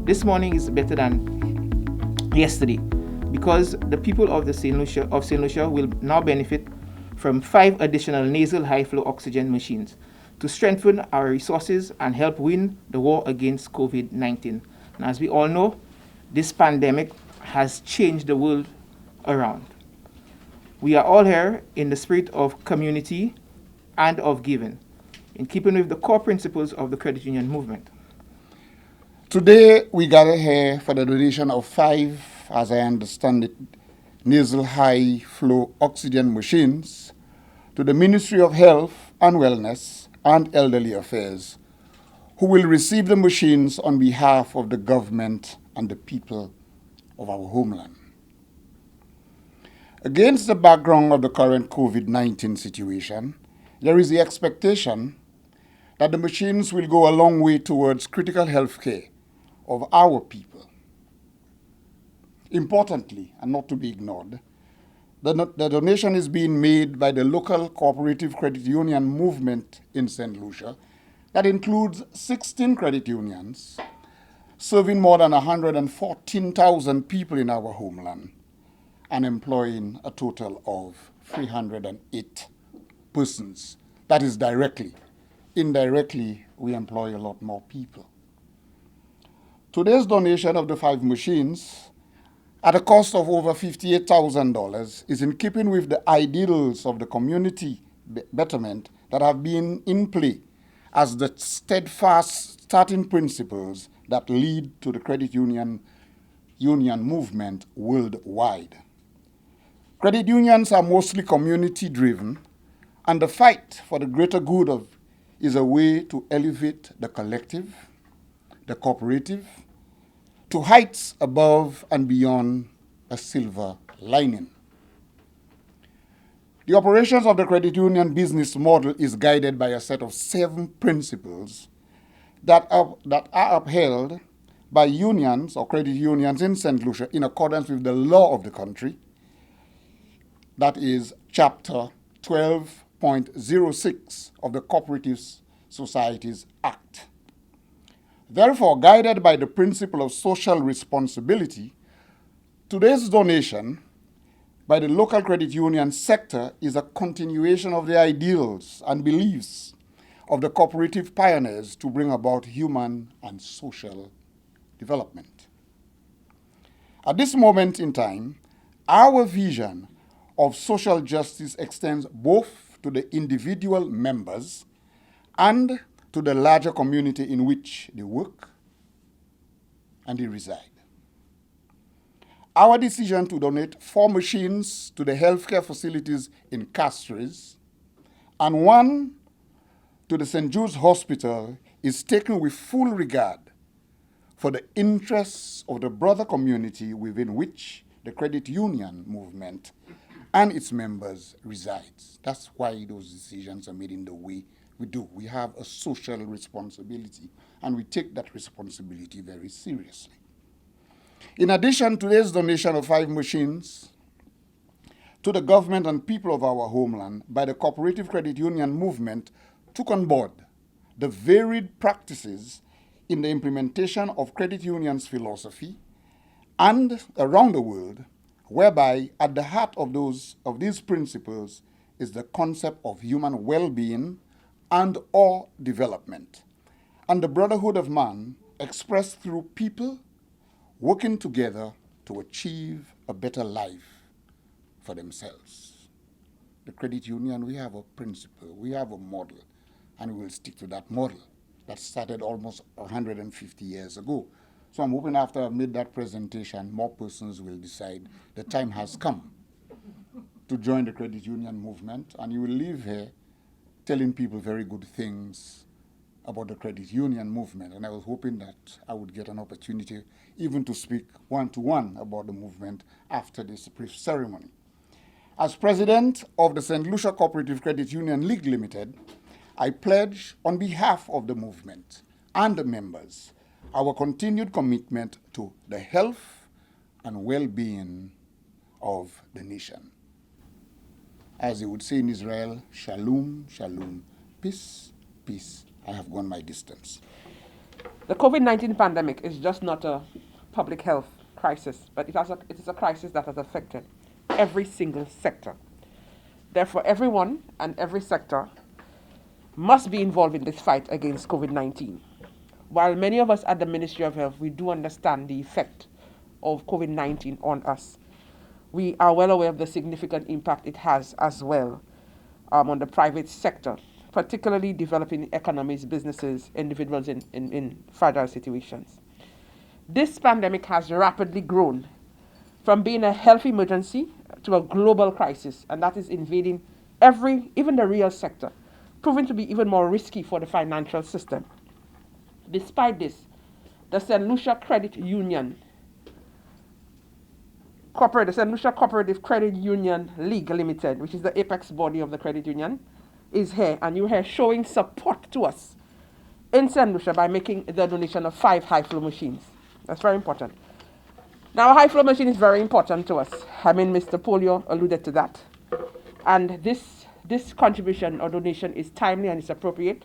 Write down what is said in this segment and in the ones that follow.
This morning is better than yesterday because the people of St. Lucia will now benefit from 5 additional nasal high-flow oxygen machines to strengthen our resources and help win the war against COVID-19. And as we all know, this pandemic has changed the world around. We are all here in the spirit of community and of giving, in keeping with the core principles of the credit union movement. Today, we gather here for the donation of 5, as I understand it, nasal high-flow oxygen machines to the Ministry of Health and Wellness and Elderly Affairs, who will receive the machines on behalf of the government and the people of our homeland. Against the background of the current COVID-19 situation, there is the expectation that the machines will go a long way towards critical health care of our people. Importantly, and not to be ignored, the donation is being made by the local cooperative credit union movement in St. Lucia that includes 16 credit unions serving more than 114,000 people in our homeland and employing a total of 308 persons. That is directly. Indirectly, we employ a lot more people. Today's donation of the 5 machines at a cost of over $58,000 is in keeping with the ideals of the community betterment that have been in play as the steadfast starting principles that lead to the credit union movement worldwide. Credit unions are mostly community-driven, and the fight for the greater good is a way to elevate the collective, the cooperative, to heights above and beyond a silver lining. The operations of the credit union business model is guided by a set of 7 principles that are upheld by unions or credit unions in St. Lucia in accordance with the law of the country. That is Chapter 12.06 of the Cooperative Societies Act. Therefore, guided by the principle of social responsibility, today's donation by the local credit union sector is a continuation of the ideals and beliefs of the cooperative pioneers to bring about human and social development. At this moment in time, our vision of social justice extends both to the individual members and to the larger community in which they work and they reside. Our decision to donate 4 machines to the healthcare facilities in Castries and 1 to the St. Jude's Hospital is taken with full regard for the interests of the brother community within which the credit union movement and its members resides. That's why those decisions are made in the way we do. We have a social responsibility, and we take that responsibility very seriously. In addition, today's donation of 5 machines to the government and people of our homeland by the cooperative credit union movement took on board the varied practices in the implementation of credit unions' philosophy and around the world, whereby at the heart of these principles is the concept of human well-being and or development, and the brotherhood of man expressed through people working together to achieve a better life for themselves. The credit union, we have a principle, we have a model, and we will stick to that model that started almost 150 years ago. So I'm hoping after I've made that presentation, more persons will decide the time has come to join the credit union movement, and you will leave here telling people very good things about the credit union movement. And I was hoping that I would get an opportunity even to speak one-to-one about the movement after this brief ceremony. As president of the St. Lucia Cooperative Credit Union League Limited, I pledge on behalf of the movement and the members our continued commitment to the health and well-being of the nation. As they would say in Israel, shalom, shalom, peace, peace. I have gone my distance. The COVID-19 pandemic is just not a public health crisis, but it is a crisis that has affected every single sector. Therefore, everyone and every sector must be involved in this fight against COVID-19. While many of us at the Ministry of Health, we do understand the effect of COVID-19 on us, we are well aware of the significant impact it has as well on the private sector, particularly developing economies, businesses, individuals in fragile situations. This pandemic has rapidly grown from being a health emergency to a global crisis, and that is invading even the real sector, proving to be even more risky for the financial system. Despite this, the St. Lucia Credit Union the St. Lucia Cooperative Credit Union League Limited, which is the apex body of the credit union, is here, and you're here showing support to us in St. Lucia by making the donation of 5 high-flow machines. That's very important. Now, a high-flow machine is very important to us. I mean, Mr. Polio alluded to that. And this contribution or donation is timely and it's appropriate.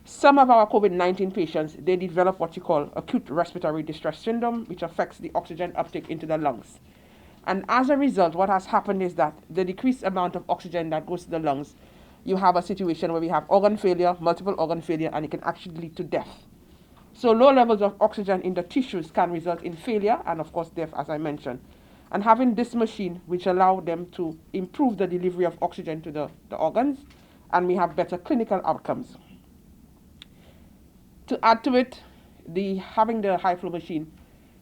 Some of our COVID-19 patients, they develop what you call acute respiratory distress syndrome, which affects the oxygen uptake into the lungs. And as a result, what has happened is that the decreased amount of oxygen that goes to the lungs, you have a situation where we have organ failure, multiple organ failure, and it can actually lead to death. So low levels of oxygen in the tissues can result in failure and, of course, death, as I mentioned. And having this machine, which allows them to improve the delivery of oxygen to the organs, and we have better clinical outcomes. To add to it, having the high-flow machine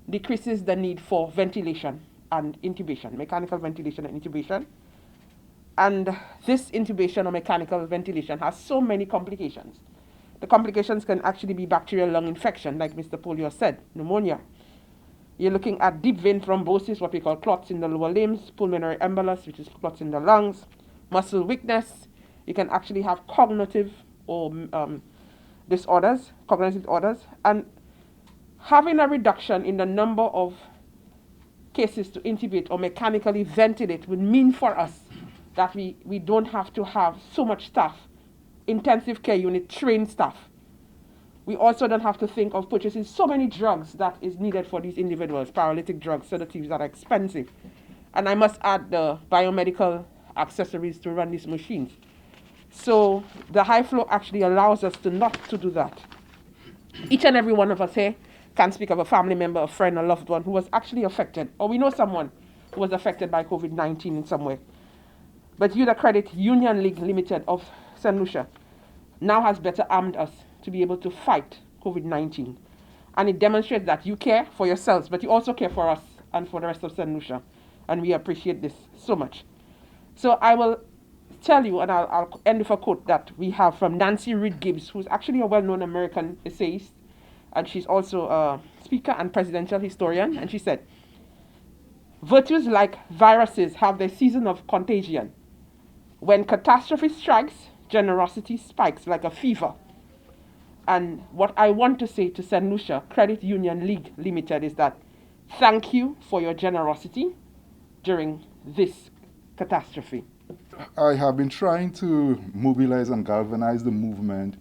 decreases the need for ventilation and intubation, mechanical ventilation and intubation. And this intubation or mechanical ventilation has so many complications. The complications can actually be bacterial lung infection, like Mr. Polio said, pneumonia. You're looking at deep vein thrombosis, what we call clots in the lower limbs, pulmonary embolus, which is clots in the lungs, muscle weakness. You can actually have cognitive or cognitive disorders, and having a reduction in the number of cases to intubate or mechanically ventilate would mean for us that we don't have to have so much staff, intensive care unit trained staff. We also don't have to think of purchasing so many drugs that is needed for these individuals, paralytic drugs, sedatives that are expensive. And I must add the biomedical accessories to run these machines. So the high flow actually allows us not to do that. Each and every one of us here can speak of a family member, a friend, a loved one who was actually affected, or we know someone who was affected by COVID-19 in some way. But the Credit Union League Limited of St. Lucia now has better armed us to be able to fight COVID-19. And it demonstrates that you care for yourselves, but you also care for us and for the rest of St. Lucia. And we appreciate this so much. So I will tell you, and I'll end with a quote that we have from Nancy Reed Gibbs, who's actually a well-known American essayist, and she's also a speaker and presidential historian. And she said, "Virtues like viruses have their season of contagion. When catastrophe strikes, generosity spikes like a fever." And what I want to say to St. Lucia Credit Union League Limited is that thank you for your generosity during this catastrophe. I have been trying to mobilize and galvanize the movement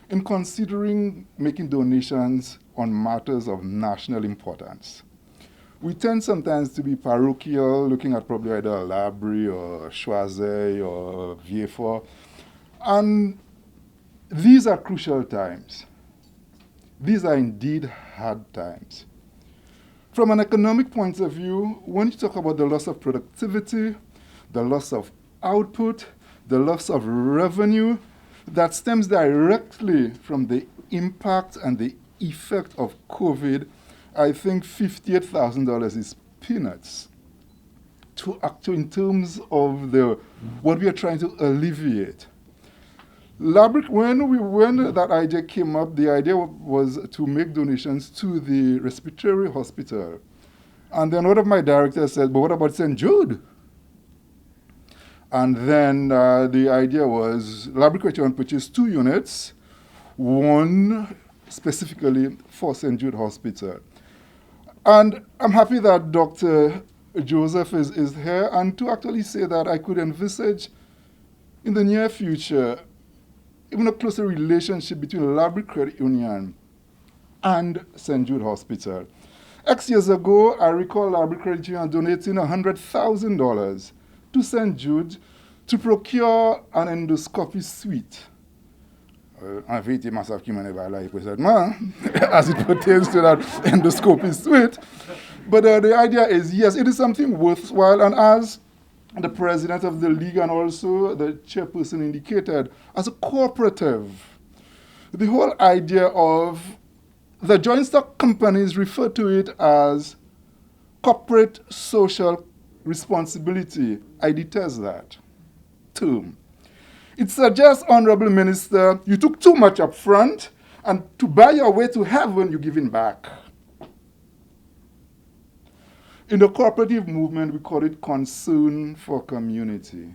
in considering making donations on matters of national importance. We tend sometimes to be parochial, looking at probably either Laborie or Choiset or Vieux-Fort. And these are crucial times. These are indeed hard times. From an economic point of view, when you talk about the loss of productivity, the loss of output, the loss of revenue, that stems directly from the impact and the effect of COVID, I think $58,000 is peanuts in terms of what we are trying to alleviate. Laborie, when that idea came up, the idea was to make donations to the Respiratory hospital. And then one of my directors said, "But what about St. Jude?" And then the idea was Laborie Credit Union purchased 2 units, one specifically for St. Jude Hospital. And I'm happy that Dr. Joseph is here, and to actually say that I could envisage in the near future even a closer relationship between Laborie Credit Union and St. Jude Hospital. X years ago, I recall Laborie Credit Union donating $100,000 to St. Jude to procure an endoscopy suite. En vérité, ma savent qui m'en est là présentement, as it pertains to that endoscopy suite. But the idea is, yes, it is something worthwhile, and as the president of the league and also the chairperson indicated, as a cooperative, the whole idea of the joint stock companies refer to it as corporate social responsibility. I detest that term. It suggests, Honorable Minister, you took too much up front, and to buy your way to heaven, you're giving back. In the cooperative movement, we call it concern for community,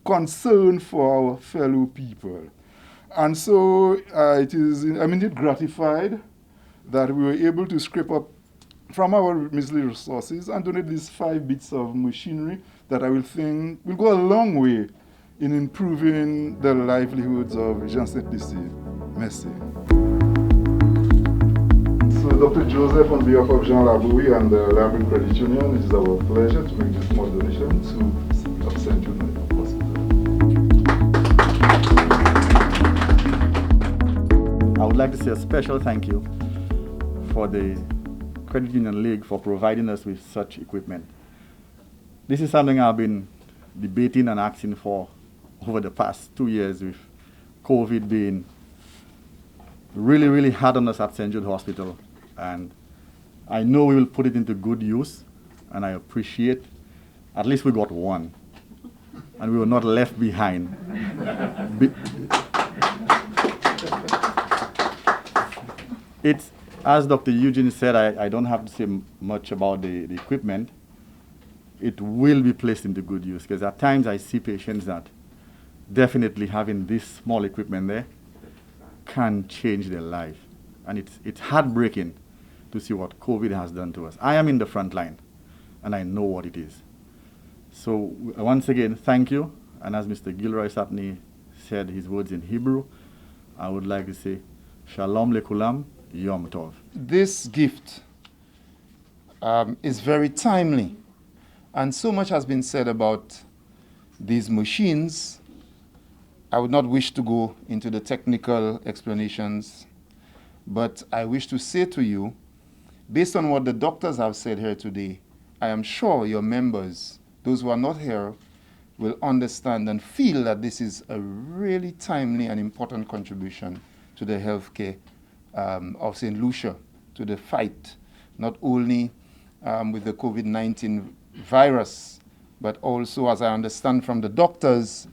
concern for our fellow people. And so it is, I'm indeed gratified that we were able to scrape up from our measly resources and donate these 5 bits of machinery that I will think will go a long way in improving the livelihoods of Jean-Baptiste. Merci. So, Dr. Joseph, on behalf of Jean Laborie and the Laborie Credit Union, it is our pleasure to make this small donation to St. Jude Hospital. I would like to say a special thank you for the Credit Union League for providing us with such equipment. This is something I've been debating and asking for over the past 2 years, with COVID being really, really hard on us at St. Jude Hospital. And I know we will put it into good use, and I appreciate at least we got one, and we were not left behind. It's, as Dr. Eugene said, I don't have to say much about the equipment. It will be placed into good use, because at times I see patients that definitely having this small equipment there can change their life. And it's heartbreaking to see what COVID has done to us. I am in the front line, and I know what it is. So once again, thank you. And as Mr. Gilroy Satney said his words in Hebrew, I would like to say, Shalom lekulam, Yom Tov. This gift is very timely. And so much has been said about these machines. I would not wish to go into the technical explanations, but I wish to say to you, based on what the doctors have said here today, I am sure your members, those who are not here, will understand and feel that this is a really timely and important contribution to the healthcare of St. Lucia, to the fight, not only with the COVID-19 virus, but also, as I understand from the doctors,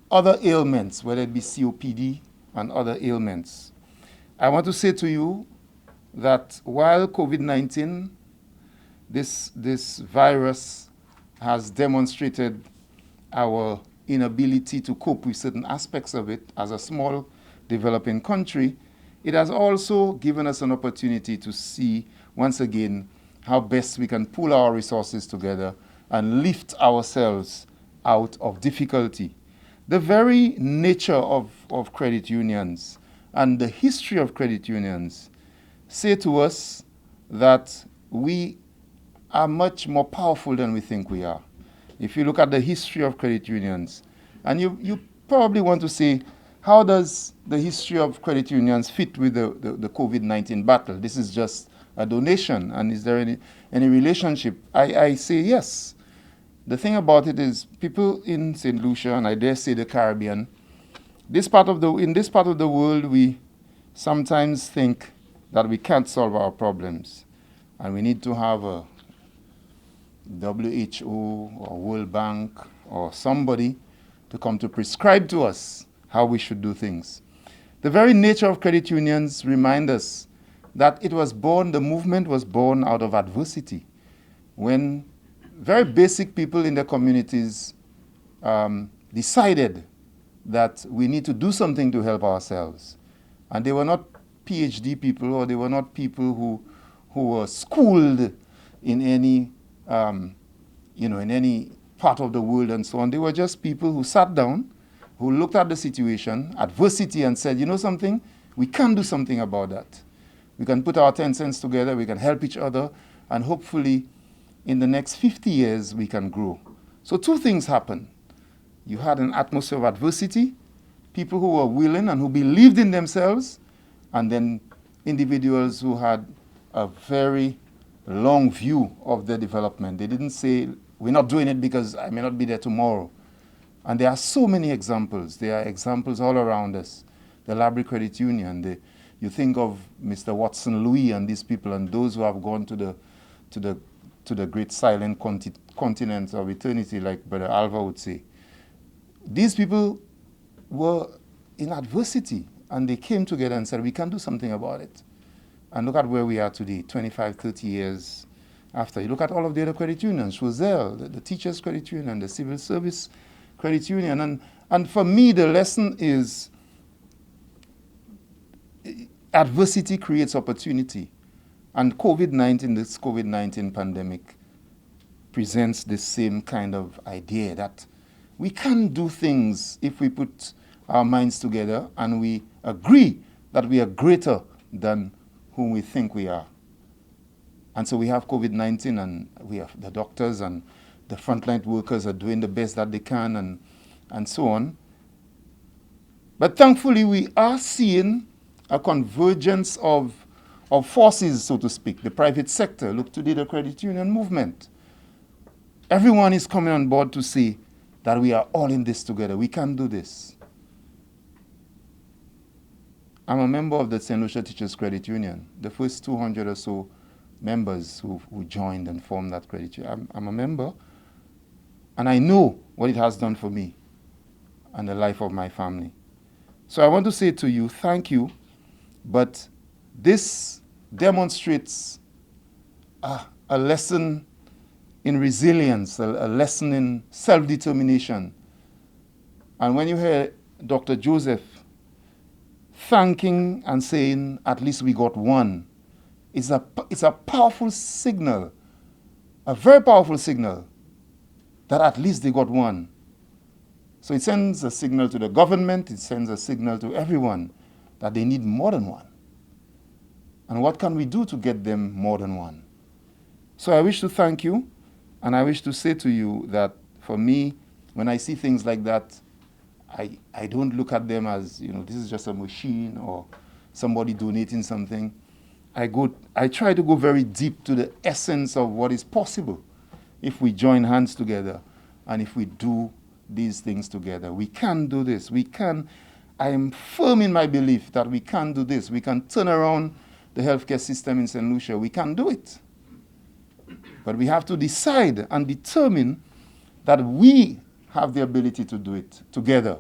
other ailments, whether it be COPD and other ailments. I want to say to you that while COVID-19, this virus has demonstrated our inability to cope with certain aspects of it as a small developing country, it has also given us an opportunity to see once again how best we can pool our resources together and lift ourselves out of difficulty. The very nature of credit unions and the history of credit unions say to us that we are much more powerful than we think we are. If you look at the history of credit unions, and you probably want to say, how does the history of credit unions fit with the COVID-19 battle? This is just a donation, and is there any relationship? I say yes. The thing about it is, people in St. Lucia, and I dare say the Caribbean, in this part of the world, we sometimes think that we can't solve our problems, and we need to have a WHO or World Bank or somebody to come to prescribe to us how we should do things. The very nature of credit unions remind us that the movement was born out of adversity, when very basic people in their communities decided that we need to do something to help ourselves. And they were not PhD people, or they were not people who were schooled in any, in any part of the world and so on. They were just people who sat down, who looked at the situation, adversity, and said, you know something, we can do something about that. We can put our 10 cents together, we can help each other, and hopefully in the next 50 years we can grow. So two things happened. You had an atmosphere of adversity, people who were willing and who believed in themselves, and then individuals who had a very long view of their development. They didn't say, we're not doing it because I may not be there tomorrow. And there are so many examples. There are examples all around us. The Laborie Credit Union, you think of Mr. Watson Louis and these people and those who have gone to the great silent continent of eternity, like Brother Alva would say. These people were in adversity, and they came together and said, we can do something about it. And look at where we are today, 25, 30 years after. You look at all of the other credit unions, Roselle, the Teachers Credit Union, the Civil Service Credit Union. And for me, the lesson is adversity creates opportunity. And this COVID-19 pandemic presents the same kind of idea that we can do things if we put our minds together and we agree that we are greater than whom we think we are. And so we have COVID-19 and we have the doctors and the frontline workers are doing the best that they can and so on. But thankfully we are seeing a convergence of forces, so to speak. The private sector, look today, the credit union movement. Everyone is coming on board to say that we are all in this together. We can do this. I'm a member of the St. Lucia Teachers Credit Union, the first 200 or so members who joined and formed that credit union. I'm a member, and I know what it has done for me and the life of my family. So I want to say to you, thank you, but this demonstrates a lesson in resilience, a lesson in self-determination. And when you hear Dr. Joseph thanking and saying, at least we got one, it's a powerful signal, a very powerful signal, that at least they got one. So it sends a signal to the government, it sends a signal to everyone that they need more than one. And what can we do to get them more than one? So I wish to thank you, and I wish to say to you that for me, when I see things like that, I don't look at them as, this is just a machine or somebody donating something. I try to go very deep to the essence of what is possible if we join hands together and if we do these things together. We can do this. I am firm in my belief that we can do this. We can turn around the healthcare system in St. Lucia. We can do it. But we have to decide and determine that we have the ability to do it together.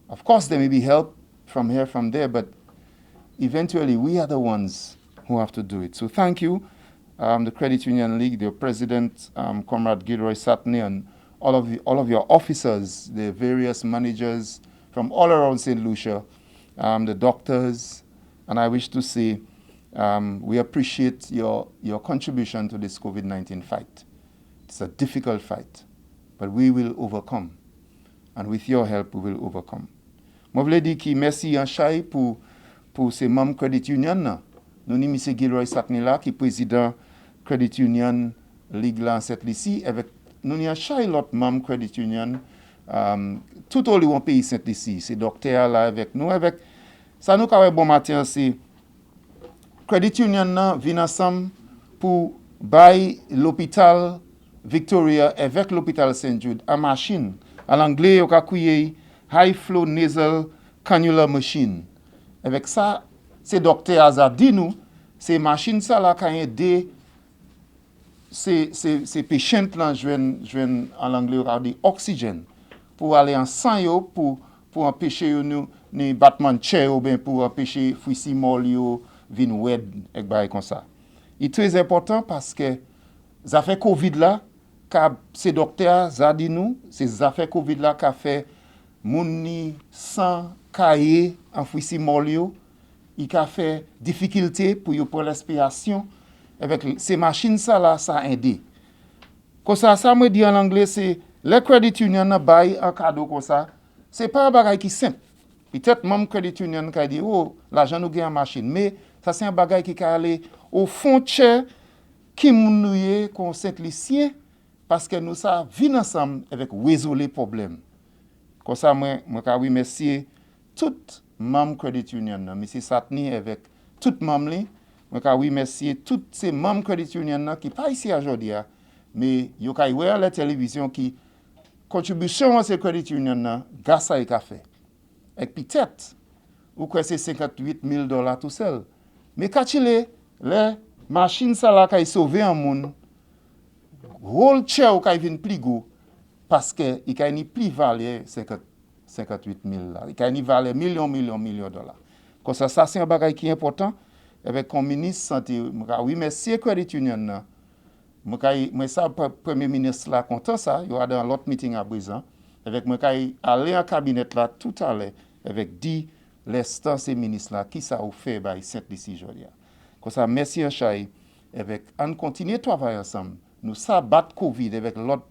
Of course, there may be help from here, from there, but eventually we are the ones who have to do it. So thank you, the Credit Union League, the President, Comrade Gilroy, Satney, and all of your officers, the various managers from all around St. Lucia, the doctors, and I wish to say we appreciate your contribution to this COVID-19 fight. It's a difficult fight, but we will overcome. And with your help, we will overcome. Je voulais dire que merci en Chai pour ces membres Credit Union. Nous avons M. Gilroy Satney là, qui est président Credit Union Ligue là en cette ici, avec nous avons Chai l'autre membre Credit Union, tout au long pays cette ici, c'est docteur là avec nous, avec ça nous avons bon matin, c'est Credit Union vient ensemble pour bailler l'hôpital Victoria avec l'hôpital St. Jude en machine. En anglais, on a crié high flow nasal cannula machine. Avec ça, ces docteurs ont dit nous, ces machines ça là quand aider ces patients là joignent en anglais on dit oxygène pour aller en sang yo pour empêcher nous ni battement de cœur ou bien pour empêcher fouissi mol yo vinn wed et bail comme ça. C'est très important parce que ça fait Covid là ces docteurs ont dit nous, ces affaires Covid là qu'a fait moun ni sans cahier en fouissi mol yo, il a fait difficulté pour respiration avec ces machines ça là ça aide. Comme ça me dit en anglais c'est les credit union bail un cadeau comme ça, c'est pas un bagage qui simple. Peut-être même credit union qui dit oh l'argent nous gagne en machine mais Ça c'est un bagage qui ka aller au fond de qui moun nou ye kon Saint-Lucien parce que nous ça vivre ensemble avec résoudre les problèmes. Comme ça moi ka remercier tout membres Credit Union nan, monsieur Satney avec tout membres li, moi ka remercier tous ces membres Credit Union nan qui pas ici aujourd'hui mais yo ka wè la télévision qui contribution à ces Credit Union nan grâce à café. Et peut-être ou quoi c'est $58,000 tout seul. Mais quand les machines ça là qui sauver un monde rôle cher ou qui vient plus gros parce que il a ni plus valeur 58,000 là. Il a ni valeur millions de dollars. Comme ça c'est un bagage qui est important avec comme ministre santé oui merci Credit Union là. Moi ça premier ministre là content ça, il y a dans l'autre meeting à présent avec moi aller en cabinet là tout à l'heure avec 10 l'instant ces ministres là qui ça a fait by Saint-Lucie aujourd'hui. Comme ça merci en chai avec on continue à travailler ensemble. Nous ça battre Covid avec l'autre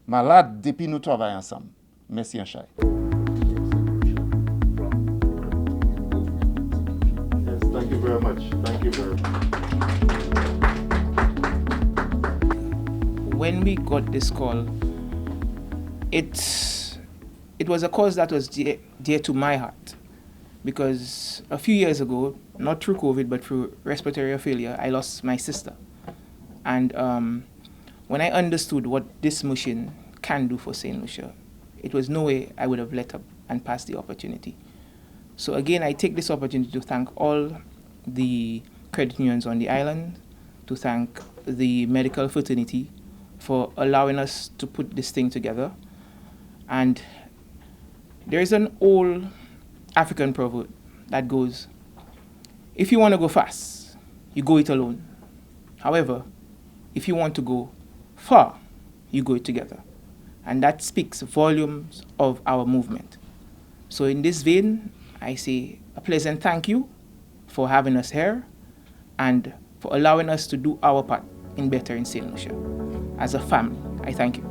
malade depuis nous travaillons ensemble. Merci en chai. Yes, thank you very much. Thank you very much. When we got this call, it was a cause that was dear to my heart, because a few years ago, not through COVID but through respiratory failure, I lost my sister. And when I understood what this machine can do for St. Lucia, it was no way I would have let up and passed the opportunity. So again, I take this opportunity to thank all the credit unions on the island, to thank the medical fraternity for allowing us to put this thing together. And there is an old African proverb that goes, if you want to go fast, you go it alone. However, if you want to go far, you go it together. And that speaks volumes of our movement. So in this vein, I say a pleasant thank you for having us here and for allowing us to do our part in bettering St. Lucia. As a family, I thank you.